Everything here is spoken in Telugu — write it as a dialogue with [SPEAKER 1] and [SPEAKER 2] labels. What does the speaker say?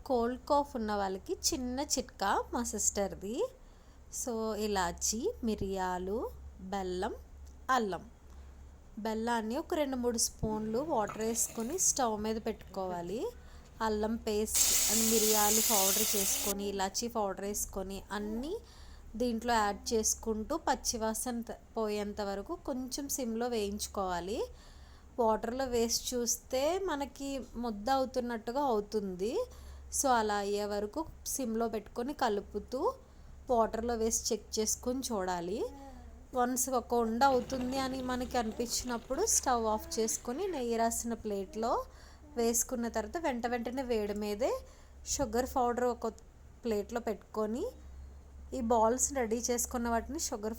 [SPEAKER 1] కోల్డ్ కాఫ్ ఉన్న వాళ్ళకి చిన్న చిట్కా మా సిస్టర్ది. సో ఇలాచి, మిరియాలు, బెల్లం, అల్లం. బెల్లాన్ని ఒక 2-3 స్పూన్లు వాటర్ వేసుకొని స్టవ్ మీద పెట్టుకోవాలి. అల్లం పేస్ట్ అండ్ మిరియాలు పౌడర్ చేసుకొని, ఇలాచి పౌడర్ వేసుకొని అన్నీ దీంట్లో యాడ్ చేసుకుంటూ పచ్చివాసన పోయేంత వరకు కొంచెం సిమ్లో వేయించుకోవాలి. వాటర్లో వేసి చూస్తే మనకి ముద్ద అవుతున్నట్టుగా అవుతుంది. సో అలా అయ్యే వరకు సిమ్లో పెట్టుకొని కలుపుతూ వాటర్లో వేసి చెక్ చేసుకొని చూడాలి. వన్స్ ఒక ఉండ అవుతుంది అని మనకి అనిపించినప్పుడు స్టవ్ ఆఫ్ చేసుకొని నెయ్యి రాసిన ప్లేట్లో వేసుకున్న తర్వాత వెంటనే వేడి మీదే షుగర్ పౌడర్ ఒక ప్లేట్లో పెట్టుకొని ఈ బాల్స్ రెడీ చేసుకున్న వాటిని షుగర్